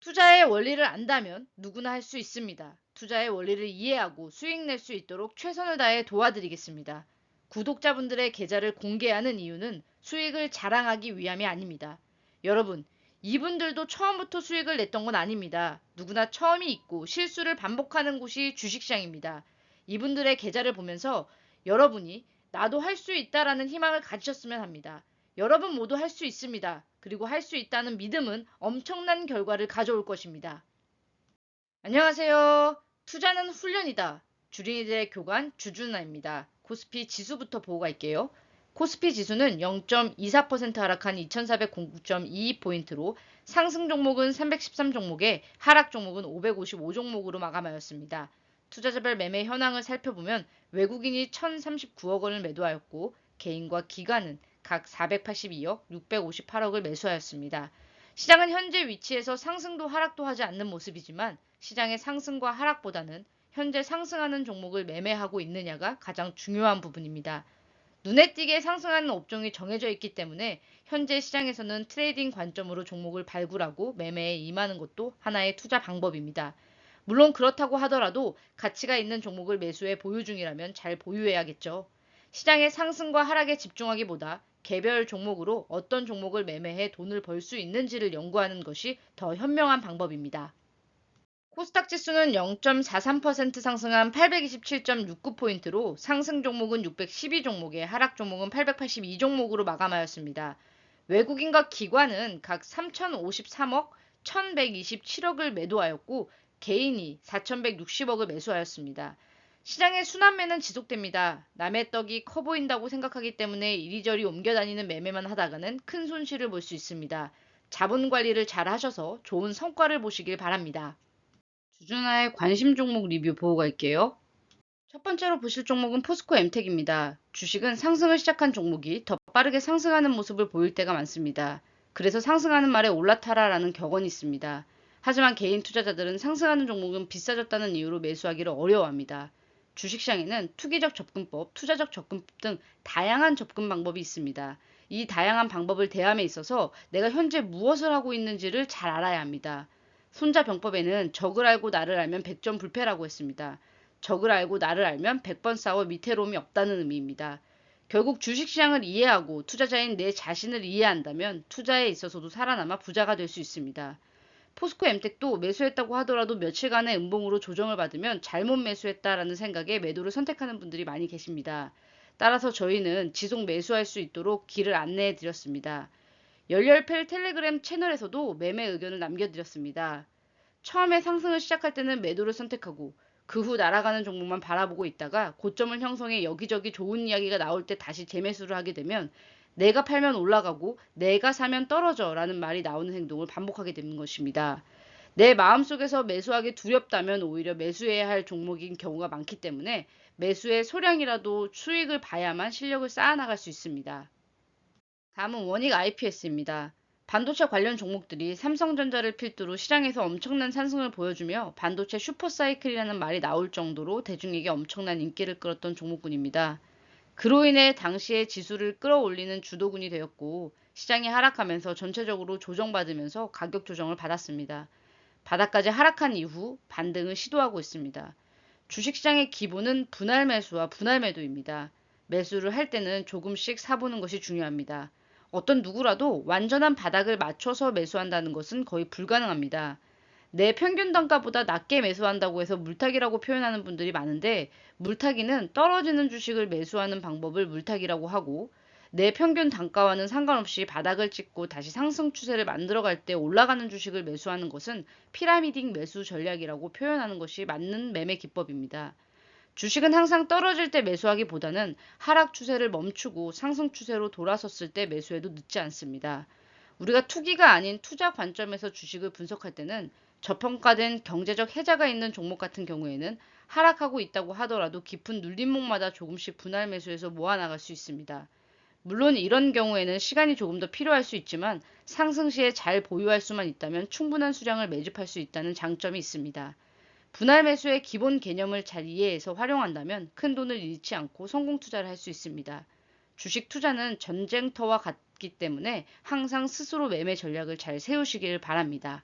투자의 원리를 안다면 누구나 할 수 있습니다. 투자의 원리를 이해하고 수익 낼 수 있도록 최선을 다해 도와드리겠습니다. 구독자분들의 계좌를 공개하는 이유는 수익을 자랑하기 위함이 아닙니다. 여러분, 이분들도 처음부터 수익을 냈던 건 아닙니다. 누구나 처음이 있고 실수를 반복하는 곳이 주식시장입니다. 이분들의 계좌를 보면서 여러분이 나도 할 수 있다라는 희망을 가지셨으면 합니다. 여러분 모두 할 수 있습니다. 그리고 할 수 있다는 믿음은 엄청난 결과를 가져올 것입니다. 안녕하세요. 투자는 훈련이다. 주린이들의 교관 주준아입니다. 코스피 지수부터 보고 갈게요. 코스피 지수는 0.24% 하락한 2409.22포인트로 상승 종목은 313종목에 하락 종목은 555종목으로 마감하였습니다. 투자자별 매매 현황을 살펴보면 외국인이 1,039억 원을 매도하였고 개인과 기관은 각 482억, 658억을 매수하였습니다. 시장은 현재 위치에서 상승도 하락도 하지 않는 모습이지만 시장의 상승과 하락보다는 현재 상승하는 종목을 매매하고 있느냐가 가장 중요한 부분입니다. 눈에 띄게 상승하는 업종이 정해져 있기 때문에 현재 시장에서는 트레이딩 관점으로 종목을 발굴하고 매매에 임하는 것도 하나의 투자 방법입니다. 물론 그렇다고 하더라도 가치가 있는 종목을 매수해 보유 중이라면 잘 보유해야겠죠. 시장의 상승과 하락에 집중하기보다 개별 종목으로 어떤 종목을 매매해 돈을 벌 수 있는지를 연구하는 것이 더 현명한 방법입니다. 코스닥 지수는 0.43% 상승한 827.69포인트로 상승 종목은 612종목에 하락 종목은 882종목으로 마감하였습니다. 외국인과 기관은 각 3,053억, 1,127억을 매도하였고 개인이 4,160억을 매수하였습니다. 시장의 순환매는 지속됩니다. 남의 떡이 커 보인다고 생각하기 때문에 이리저리 옮겨 다니는 매매만 하다가는 큰 손실을 볼 수 있습니다. 자본 관리를 잘 하셔서 좋은 성과를 보시길 바랍니다. 주준아의 관심 종목 리뷰 보고 갈게요. 첫 번째로 보실 종목은 포스코 엠텍입니다. 주식은 상승을 시작한 종목이 더 빠르게 상승하는 모습을 보일 때가 많습니다. 그래서 상승하는 말에 올라타라라는 격언이 있습니다. 하지만 개인 투자자들은 상승하는 종목은 비싸졌다는 이유로 매수하기를 어려워합니다. 주식시장에는 투기적 접근법, 투자적 접근법 등 다양한 접근 방법이 있습니다. 이 다양한 방법을 대함에 있어서 내가 현재 무엇을 하고 있는지를 잘 알아야 합니다. 손자병법에는 적을 알고 나를 알면 백전 불패라고 했습니다. 적을 알고 나를 알면 100번 싸워 위태로움이 없다는 의미입니다. 결국 주식시장을 이해하고 투자자인 내 자신을 이해한다면 투자에 있어서도 살아남아 부자가 될 수 있습니다. 포스코 엠텍도 매수했다고 하더라도 며칠간의 음봉으로 조정을 받으면 잘못 매수했다라는 생각에 매도를 선택하는 분들이 많이 계십니다. 따라서 저희는 지속 매수할 수 있도록 길을 안내해 드렸습니다. 열렬펠 텔레그램 채널에서도 매매 의견을 남겨드렸습니다. 처음에 상승을 시작할 때는 매도를 선택하고 그 후 날아가는 종목만 바라보고 있다가 고점을 형성해 여기저기 좋은 이야기가 나올 때 다시 재매수를 하게 되면 내가 팔면 올라가고 내가 사면 떨어져 라는 말이 나오는 행동을 반복하게 되는 것입니다. 내 마음속에서 매수하기 두렵다면 오히려 매수해야 할 종목인 경우가 많기 때문에 매수의 소량이라도 수익을 봐야만 실력을 쌓아나갈 수 있습니다. 다음은 원익 IPS입니다. 반도체 관련 종목들이 삼성전자를 필두로 시장에서 엄청난 상승을 보여주며 반도체 슈퍼사이클이라는 말이 나올 정도로 대중에게 엄청난 인기를 끌었던 종목군입니다. 그로 인해 당시의 지수를 끌어올리는 주도군이 되었고 시장이 하락하면서 전체적으로 조정받으면서 가격 조정을 받았습니다. 바닥까지 하락한 이후 반등을 시도하고 있습니다. 주식시장의 기본은 분할 매수와 분할 매도입니다. 매수를 할 때는 조금씩 사보는 것이 중요합니다. 어떤 누구라도 완전한 바닥을 맞춰서 매수한다는 것은 거의 불가능합니다. 내 평균 단가보다 낮게 매수한다고 해서 물타기라고 표현하는 분들이 많은데 물타기는 떨어지는 주식을 매수하는 방법을 물타기라고 하고 내 평균 단가와는 상관없이 바닥을 찍고 다시 상승 추세를 만들어갈 때 올라가는 주식을 매수하는 것은 피라미딩 매수 전략이라고 표현하는 것이 맞는 매매 기법입니다. 주식은 항상 떨어질 때 매수하기보다는 하락 추세를 멈추고 상승 추세로 돌아섰을 때 매수해도 늦지 않습니다. 우리가 투기가 아닌 투자 관점에서 주식을 분석할 때는 저평가된 경제적 해자가 있는 종목 같은 경우에는 하락하고 있다고 하더라도 깊은 눌림목마다 조금씩 분할 매수해서 모아나갈 수 있습니다. 물론 이런 경우에는 시간이 조금 더 필요할 수 있지만 상승 시에 잘 보유할 수만 있다면 충분한 수량을 매집할 수 있다는 장점이 있습니다. 분할 매수의 기본 개념을 잘 이해해서 활용한다면 큰 돈을 잃지 않고 성공 투자를 할 수 있습니다. 주식 투자는 전쟁터와 같기 때문에 항상 스스로 매매 전략을 잘 세우시길 바랍니다.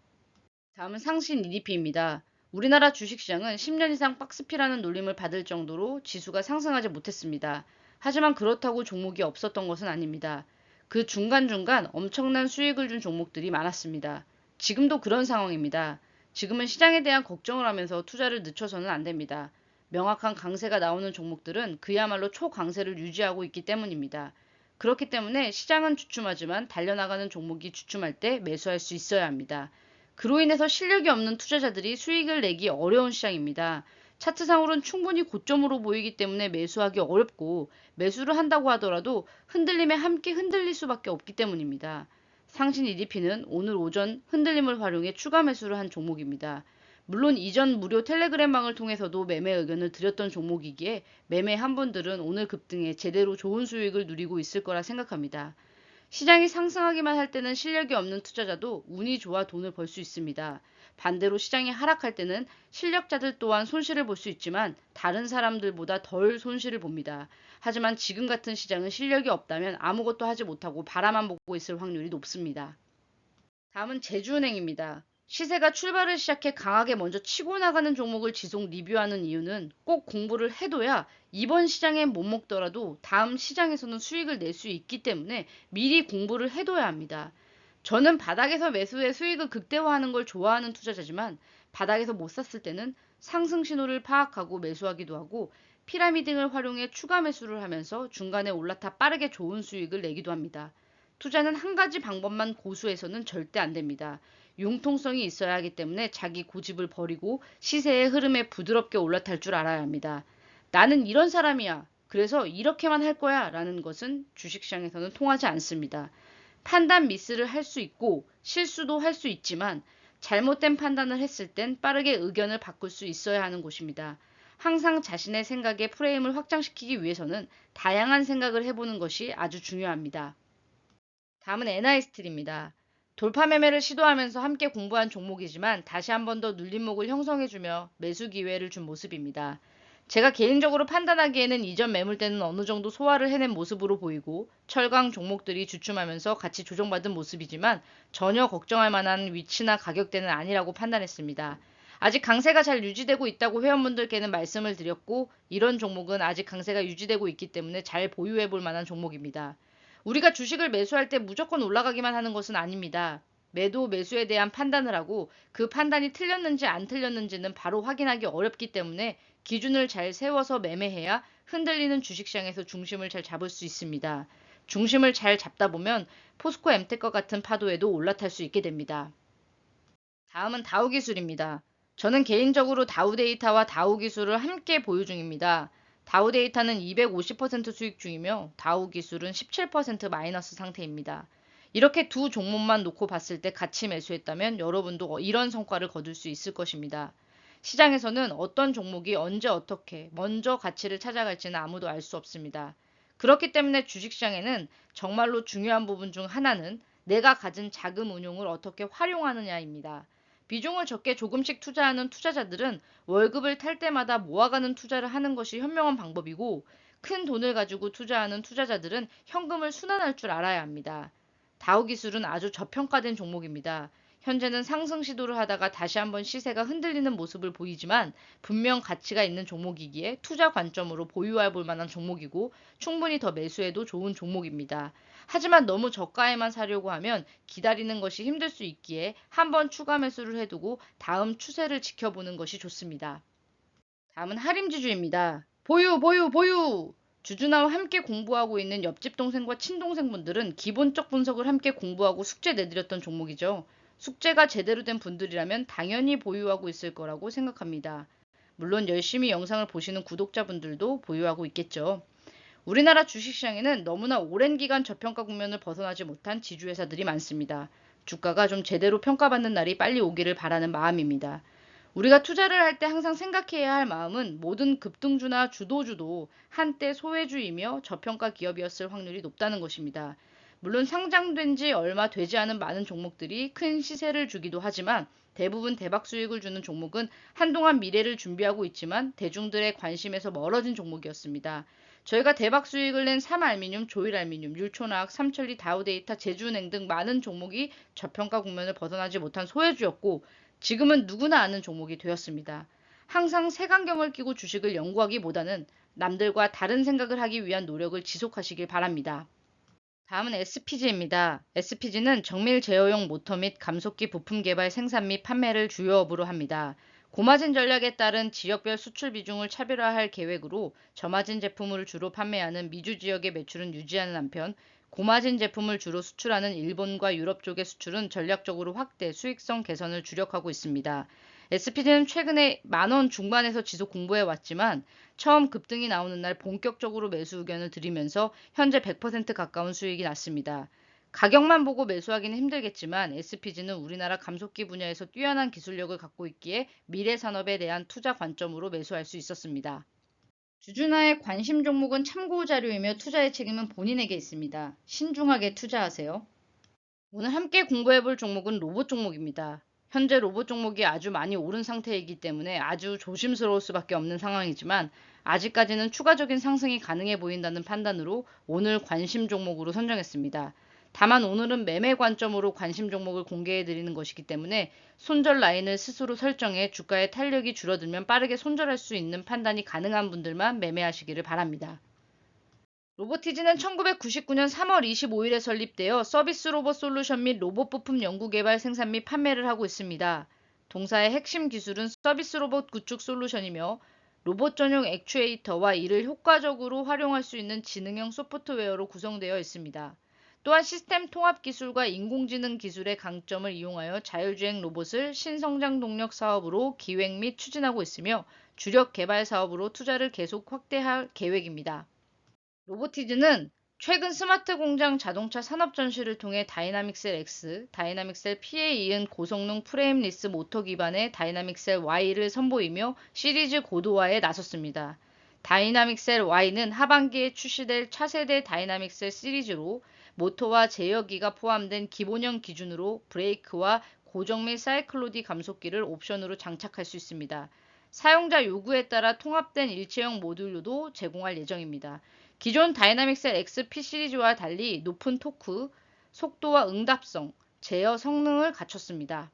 다음은 상신 EDP입니다. 우리나라 주식시장은 10년 이상 박스피라는 놀림을 받을 정도로 지수가 상승하지 못했습니다. 하지만 그렇다고 종목이 없었던 것은 아닙니다. 그 중간중간 엄청난 수익을 준 종목들이 많았습니다. 지금도 그런 상황입니다. 지금은 시장에 대한 걱정을 하면서 투자를 늦춰서는 안 됩니다. 명확한 강세가 나오는 종목들은 그야말로 초강세를 유지하고 있기 때문입니다. 그렇기 때문에 시장은 주춤하지만 달려나가는 종목이 주춤할 때 매수할 수 있어야 합니다. 그로 인해서 실력이 없는 투자자들이 수익을 내기 어려운 시장입니다. 차트상으로는 충분히 고점으로 보이기 때문에 매수하기 어렵고 매수를 한다고 하더라도 흔들림에 함께 흔들릴 수밖에 없기 때문입니다. 상신 EDP는 오늘 오전 흔들림을 활용해 추가 매수를 한 종목입니다. 물론 이전 무료 텔레그램방을 통해서도 매매 의견을 드렸던 종목이기에 매매한 분들은 오늘 급등에 제대로 좋은 수익을 누리고 있을 거라 생각합니다. 시장이 상승하기만 할 때는 실력이 없는 투자자도 운이 좋아 돈을 벌 수 있습니다. 반대로 시장이 하락할 때는 실력자들 또한 손실을 볼 수 있지만 다른 사람들보다 덜 손실을 봅니다. 하지만 지금 같은 시장은 실력이 없다면 아무것도 하지 못하고 바라만 보고 있을 확률이 높습니다. 다음은 제주은행입니다. 시세가 출발을 시작해 강하게 먼저 치고 나가는 종목을 지속 리뷰하는 이유는 꼭 공부를 해둬야 이번 시장엔 못 먹더라도 다음 시장에서는 수익을 낼 수 있기 때문에 미리 공부를 해둬야 합니다. 저는 바닥에서 매수해 수익을 극대화하는 걸 좋아하는 투자자지만 바닥에서 못 샀을 때는 상승 신호를 파악하고 매수하기도 하고 피라미드 등을 활용해 추가 매수를 하면서 중간에 올라타 빠르게 좋은 수익을 내기도 합니다. 투자는 한 가지 방법만 고수해서는 절대 안 됩니다. 융통성이 있어야 하기 때문에 자기 고집을 버리고 시세의 흐름에 부드럽게 올라탈 줄 알아야 합니다. 나는 이런 사람이야. 그래서 이렇게만 할 거야. 라는 것은 주식시장에서는 통하지 않습니다. 판단 미스를 할 수 있고 실수도 할 수 있지만 잘못된 판단을 했을 땐 빠르게 의견을 바꿀 수 있어야 하는 곳입니다. 항상 자신의 생각의 프레임을 확장시키기 위해서는 다양한 생각을 해보는 것이 아주 중요합니다. 다음은 NI스틸입니다. 돌파 매매를 시도하면서 함께 공부한 종목이지만 다시 한 번 더 눌림목을 형성해주며 매수 기회를 준 모습입니다. 제가 개인적으로 판단하기에는 이전 매물대는 어느 정도 소화를 해낸 모습으로 보이고 철강 종목들이 주춤하면서 같이 조정받은 모습이지만 전혀 걱정할 만한 위치나 가격대는 아니라고 판단했습니다. 아직 강세가 잘 유지되고 있다고 회원분들께는 말씀을 드렸고 이런 종목은 아직 강세가 유지되고 있기 때문에 잘 보유해 볼 만한 종목입니다. 우리가 주식을 매수할 때 무조건 올라가기만 하는 것은 아닙니다. 매도 매수에 대한 판단을 하고 그 판단이 틀렸는지 안 틀렸는지는 바로 확인하기 어렵기 때문에 기준을 잘 세워서 매매해야 흔들리는 주식시장에서 중심을 잘 잡을 수 있습니다. 중심을 잘 잡다 보면 포스코 엠텍과 같은 파도에도 올라탈 수 있게 됩니다. 다음은 다우기술입니다. 저는 개인적으로 다우데이터와 다우기술을 함께 보유 중입니다. 다우데이터는 250% 수익 중이며 다우기술은 17% 마이너스 상태입니다. 이렇게 두 종목만 놓고 봤을 때 같이 매수했다면 여러분도 이런 성과를 거둘 수 있을 것입니다. 시장에서는 어떤 종목이 언제 어떻게 먼저 가치를 찾아갈지는 아무도 알 수 없습니다. 그렇기 때문에 주식시장에는 정말로 중요한 부분 중 하나는 내가 가진 자금 운용을 어떻게 활용하느냐입니다. 비중을 적게 조금씩 투자하는 투자자들은 월급을 탈 때마다 모아가는 투자를 하는 것이 현명한 방법이고 큰 돈을 가지고 투자하는 투자자들은 현금을 순환할 줄 알아야 합니다. 다우기술은 아주 저평가된 종목입니다. 현재는 상승 시도를 하다가 다시 한번 시세가 흔들리는 모습을 보이지만 분명 가치가 있는 종목이기에 투자 관점으로 보유해 볼 만한 종목이고 충분히 더 매수해도 좋은 종목입니다. 하지만 너무 저가에만 사려고 하면 기다리는 것이 힘들 수 있기에 한번 추가 매수를 해두고 다음 추세를 지켜보는 것이 좋습니다. 다음은 하림지주입니다. 보유, 보유, 보유! 주주나와 함께 공부하고 있는 옆집 동생과 친동생분들은 기본적 분석을 함께 공부하고 숙제 내드렸던 종목이죠. 숙제가 제대로 된 분들이라면 당연히 보유하고 있을 거라고 생각합니다. 물론 열심히 영상을 보시는 구독자분들도 보유하고 있겠죠. 우리나라 주식시장에는 너무나 오랜 기간 저평가 국면을 벗어나지 못한 지주회사들이 많습니다. 주가가 좀 제대로 평가받는 날이 빨리 오기를 바라는 마음입니다. 우리가 투자를 할 때 항상 생각해야 할 마음은 모든 급등주나 주도주도 한때 소외주이며 저평가 기업이었을 확률이 높다는 것입니다. 물론 상장된 지 얼마 되지 않은 많은 종목들이 큰 시세를 주기도 하지만 대부분 대박 수익을 주는 종목은 한동안 미래를 준비하고 있지만 대중들의 관심에서 멀어진 종목이었습니다. 저희가 대박 수익을 낸 삼알미늄, 조일알미늄, 율촌화학, 삼천리, 다우데이터, 제주은행 등 많은 종목이 저평가 국면을 벗어나지 못한 소외주였고 지금은 누구나 아는 종목이 되었습니다. 항상 색안경을 끼고 주식을 연구하기보다는 남들과 다른 생각을 하기 위한 노력을 지속하시길 바랍니다. 다음은 SPG입니다. SPG는 정밀 제어용 모터 및 감속기 부품 개발 생산 및 판매를 주요 업으로 합니다. 고마진 전략에 따른 지역별 수출 비중을 차별화할 계획으로 저마진 제품을 주로 판매하는 미주 지역의 매출은 유지하는 한편 고마진 제품을 주로 수출하는 일본과 유럽 쪽의 수출은 전략적으로 확대, 수익성 개선을 주력하고 있습니다. SPG는 최근에 10,000원 중반에서 지속 공부해 왔지만 처음 급등이 나오는 날 본격적으로 매수 의견을 드리면서 현재 100% 가까운 수익이 났습니다. 가격만 보고 매수하기는 힘들겠지만 SPG는 우리나라 감속기 분야에서 뛰어난 기술력을 갖고 있기에 미래 산업에 대한 투자 관점으로 매수할 수 있었습니다. 주주나의 관심 종목은 참고 자료이며 투자의 책임은 본인에게 있습니다. 신중하게 투자하세요. 오늘 함께 공부해볼 종목은 로봇 종목입니다. 현재 로봇 종목이 아주 많이 오른 상태이기 때문에 아주 조심스러울 수밖에 없는 상황이지만 아직까지는 추가적인 상승이 가능해 보인다는 판단으로 오늘 관심 종목으로 선정했습니다. 다만 오늘은 매매 관점으로 관심 종목을 공개해 드리는 것이기 때문에 손절 라인을 스스로 설정해 주가의 탄력이 줄어들면 빠르게 손절할 수 있는 판단이 가능한 분들만 매매하시기를 바랍니다. 로보티즈는 1999년 3월 25일에 설립되어 서비스 로봇 솔루션 및 로봇 부품 연구 개발 생산 및 판매를 하고 있습니다. 동사의 핵심 기술은 서비스 로봇 구축 솔루션이며 로봇 전용 액추에이터와 이를 효과적으로 활용할 수 있는 지능형 소프트웨어로 구성되어 있습니다. 또한 시스템 통합 기술과 인공지능 기술의 강점을 이용하여 자율주행 로봇을 신성장 동력 사업으로 기획 및 추진하고 있으며 주력 개발 사업으로 투자를 계속 확대할 계획입니다. 로보티즈는 최근 스마트 공장 자동차 산업 전시를 통해 다이나믹셀 X, 다이나믹셀 P에 이은 고성능 프레임리스 모터 기반의 다이나믹셀 Y를 선보이며 시리즈 고도화에 나섰습니다. 다이나믹셀 Y는 하반기에 출시될 차세대 다이나믹셀 시리즈로 모터와 제어기가 포함된 기본형 기준으로 브레이크와 고정 및 사이클로디 감속기를 옵션으로 장착할 수 있습니다. 사용자 요구에 따라 통합된 일체형 모듈로도 제공할 예정입니다. 기존 다이나믹셀 XP 시리즈와 달리 높은 토크, 속도와 응답성, 제어 성능을 갖췄습니다.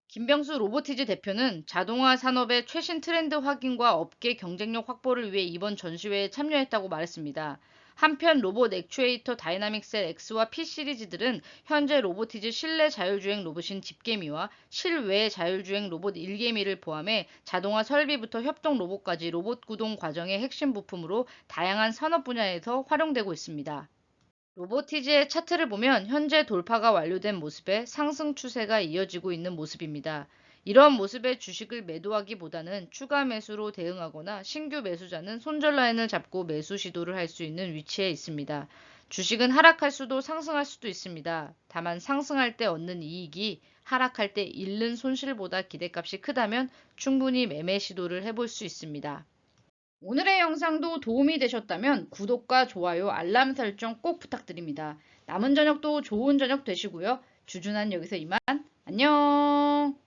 김병수 로보티즈 대표는 자동화 산업의 최신 트렌드 확인과 업계 경쟁력 확보를 위해 이번 전시회에 참여했다고 말했습니다. 한편 로봇 액추에이터 다이나믹셀 X와 P 시리즈들은 현재 로보티즈 실내 자율주행 로봇인 집게미와 실외 자율주행 로봇 일개미를 포함해 자동화 설비부터 협동 로봇까지 로봇 구동 과정의 핵심 부품으로 다양한 산업 분야에서 활용되고 있습니다. 로보티즈의 차트를 보면 현재 돌파가 완료된 모습에 상승 추세가 이어지고 있는 모습입니다. 이런 모습에 주식을 매도하기보다는 추가 매수로 대응하거나 신규 매수자는 손절 라인을 잡고 매수 시도를 할 수 있는 위치에 있습니다. 주식은 하락할 수도 상승할 수도 있습니다. 다만 상승할 때 얻는 이익이 하락할 때 잃는 손실보다 기대값이 크다면 충분히 매매 시도를 해볼 수 있습니다. 오늘의 영상도 도움이 되셨다면 구독과 좋아요, 알람 설정 꼭 부탁드립니다. 남은 저녁도 좋은 저녁 되시고요. 주준한 여기서 이만 안녕.